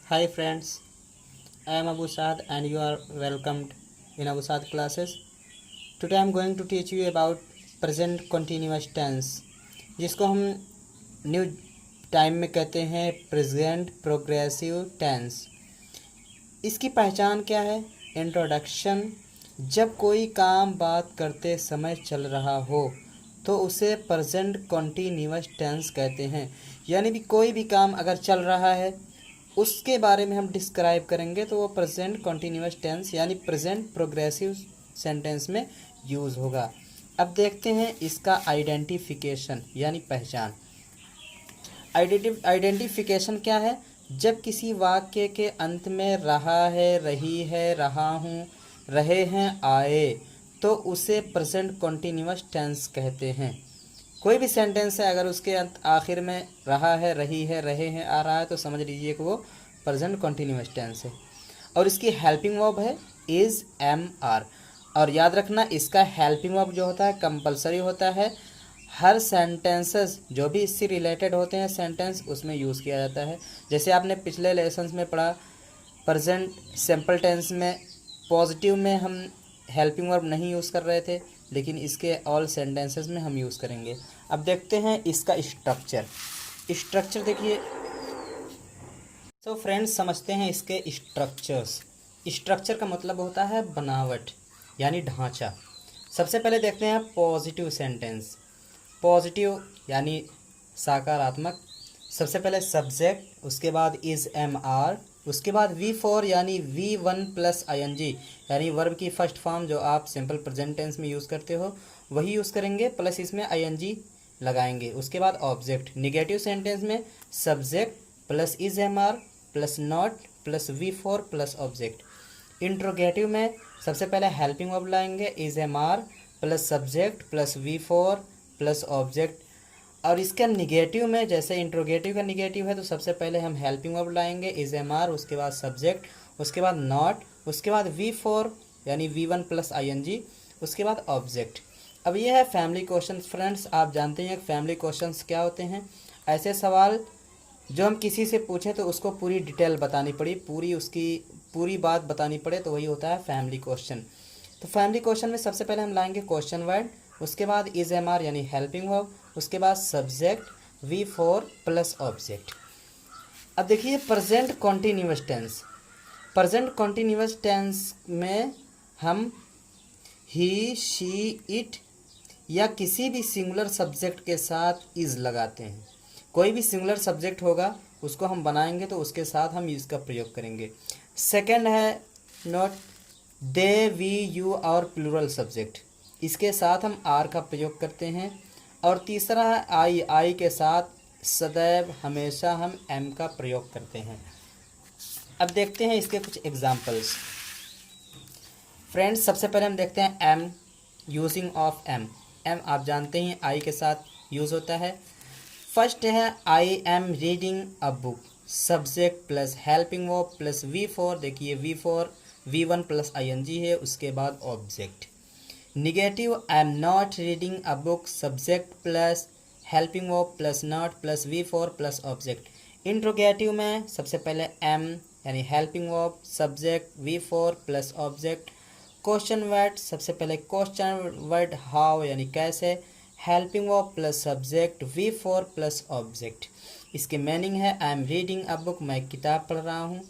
Hi friends, I am Abu Saad and you are welcomed in Abu Saad classes. Today I am going to teach you about present continuous tense, जिसको हम new time में कहते हैं present progressive tense. इसकी पहचान क्या है? Introduction. जब कोई काम बात करते समय चल रहा हो तो उसे प्रेजेंट कंटिन्यूअस टेंस कहते हैं। यानी कि कोई भी काम अगर चल रहा है उसके बारे में हम डिस्क्राइब करेंगे तो वो प्रेजेंट कंटिन्यूअस टेंस यानी प्रेजेंट प्रोग्रेसिव सेंटेंस में यूज़ होगा। अब देखते हैं इसका आइडेंटिफिकेशन यानी पहचान। आइडेंटिफिकेशन क्या है? जब किसी वाक्य के अंत में रहा है, रही है, रहा हूँ, रहे हैं, आए तो उसे प्रेजेंट कंटिन्यूअस टेंस कहते हैं। कोई भी सेंटेंस है अगर उसके अंत आखिर में रहा है, रही है, रहे हैं, आ रहा है तो समझ लीजिए कि वो प्रेजेंट कंटिन्यूअस टेंस है। और इसकी हेल्पिंग वर्ब है इज, एम, आर। और याद रखना इसका हेल्पिंग वर्ब जो होता है कंपलसरी होता है। हर सेंटेंसेस जो भी इससे रिलेटेड होते हैं सेंटेंस उसमें यूज़ किया जाता है। जैसे आपने पिछले लेसन्स में पढ़ा प्रेजेंट सिंपल टेंस में पॉजिटिव में हम हेल्पिंग वर्ब नहीं यूज़ कर रहे थे, लेकिन इसके ऑल सेंटेंसेस में हम यूज़ करेंगे। अब देखते हैं इसका स्ट्रक्चर देखिए। तो फ्रेंड्स समझते हैं इसके स्ट्रक्चर्स। स्ट्रक्चर का मतलब होता है बनावट यानी ढांचा। सबसे पहले देखते हैं पॉजिटिव सेंटेंस। पॉजिटिव यानी सकारात्मक। सबसे पहले सब्जेक्ट, उसके बाद इज, एम, आर, उसके बाद वी फोर यानी V one plus I N G यानी वर्ब की फर्स्ट फॉर्म जो आप सिंपल प्रेजेंट टेंस में यूज़ करते हो वही यूज़ करेंगे, प्लस इसमें आई एन जी लगाएंगे। उसके बाद ऑब्जेक्ट। निगेटिव सेंटेंस में subject plus is, am, are plus not plus V four plus object. Interrogative में सबसे पहले हेल्पिंग वर्ब लाएंगे is, am, are plus subject plus V four plus object. और इसका निगेटिव में जैसे इंट्रोगेटिव का निगेटिव है तो सबसे पहले हम हेल्पिंग वर्ब लाएंगे इज, एम, आर, उसके बाद सब्जेक्ट, उसके बाद नॉट, उसके बाद वी फोर यानी V one plus I N G, उसके बाद ऑब्जेक्ट। अब ये है फैमिली क्वेश्चन। फ्रेंड्स आप जानते हैं फैमिली क्वेश्चंस क्या होते हैं? ऐसे सवाल जो हम किसी से पूछें तो उसको पूरी डिटेल बतानी पड़ी, पूरी बात बतानी पड़े तो वही होता है फैमिली क्वेश्चन। तो फैमिली क्वेश्चन में सबसे पहले हम लाएंगे क्वेश्चन वर्ड, उसके बाद इज, एम, आर यानी हेल्पिंग वर्ब, उसके बाद subject V four plus object. अब देखिए present continuous tense. Present continuous tense में हम ही, शी, इट या किसी भी सिंगुलर सब्जेक्ट के साथ इज लगाते हैं। कोई भी सिंगुलर सब्जेक्ट होगा उसको हम बनाएंगे तो उसके साथ हम इसका प्रयोग करेंगे। सेकंड है नोट दे, वी, यू और प्लूरल सब्जेक्ट, इसके साथ हम आर का प्रयोग करते हैं। और तीसरा है आई के साथ सदैव हमेशा हम एम का प्रयोग करते हैं। अब देखते हैं इसके कुछ एग्जाम्पल्स। फ्रेंड्स सबसे पहले हम देखते हैं am, using of am. Am आप जानते हैं आई के साथ यूज़ होता है। फर्स्ट है I am reading a book, subject plus helping verb plus V four. देखिए V four V one plus I N G है, उसके बाद object. Negative I am not reading a book, subject plus helping verb plus not plus V four plus object. Interrogative में सबसे पहले am यानी helping verb, subject V four plus object. Question word सबसे पहले question word how यानी कैसे, helping verb plus subject V four plus object. इसके meaning है I am reading a book, मैं किताब पढ़ रहा हूँ।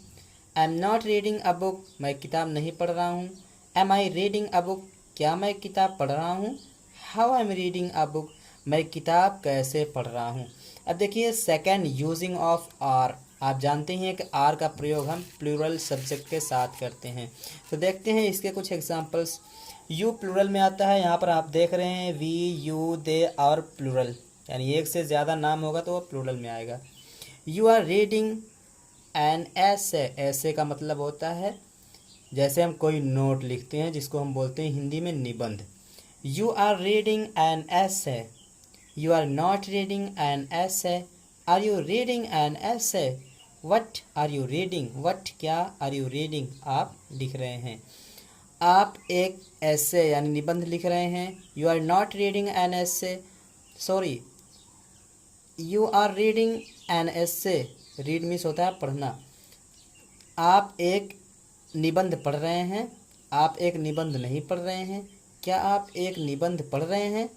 I am not reading a book, मैं किताब नहीं पढ़ रहा हूँ। Am I reading a book, क्या मैं किताब पढ़ रहा हूँ। How I am reading a book, मैं किताब कैसे पढ़ रहा हूँ। अब देखिए सेकेंड यूजिंग ऑफ आर। आप जानते हैं कि आर का प्रयोग हम प्लूरल सब्जेक्ट के साथ करते हैं। तो देखते हैं इसके कुछ एग्जांपल्स। यू प्लूरल में आता है, यहाँ पर आप देख रहे हैं वी, यू, दे और प्लूरल यानी एक से ज़्यादा नाम होगा तो वो प्लूरल में आएगा। यू आर रीडिंग एन ऐसे, ऐसे का मतलब होता है जैसे हम कोई नोट लिखते हैं जिसको हम बोलते हैं हिंदी में निबंध। You are reading an essay, you are not reading an essay, are you reading an essay, what are you reading, what क्या, आर यू रीडिंग आप लिख रहे हैं। आप एक ऐसे यानी निबंध लिख रहे हैं। You are not reading an essay, sorry you are reading an essay, read means होता है पढ़ना। आप एक निबंध पढ़ रहे हैं, आप एक निबंध नहीं पढ़ रहे हैं। क्या आप एक निबंध पढ़ रहे हैं?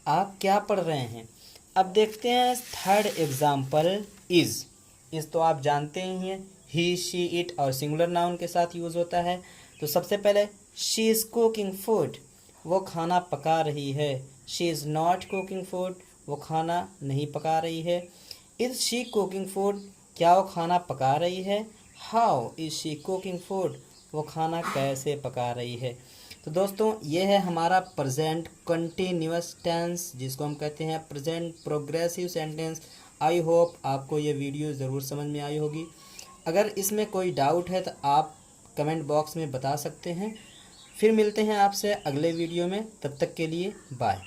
आप क्या पढ़ रहे हैं? अब देखते हैं थर्ड एग्जाम्पल इज़। इज़ तो आप जानते ही हैं, ही, शी, इट और सिंगुलर नाउन के साथ यूज़ होता है। तो सबसे पहले शी इज़ कुकिंग फूड, वो खाना पका रही है। She is not cooking food, वो खाना नहीं पका रही है। इज़ शी कुकिंग फूड, क्या वो खाना पका रही है? How is she cooking food, वो खाना कैसे पका रही है? तो दोस्तों ये है हमारा प्रेजेंट कंटिन्यूअस टेंस, जिसको हम कहते हैं present progressive sentence. I hope आपको ये वीडियो ज़रूर समझ में आई होगी। अगर इसमें कोई डाउट है तो आप कमेंट बॉक्स में बता सकते हैं। फिर मिलते हैं आपसे अगले वीडियो में, तब तक के लिए बाय।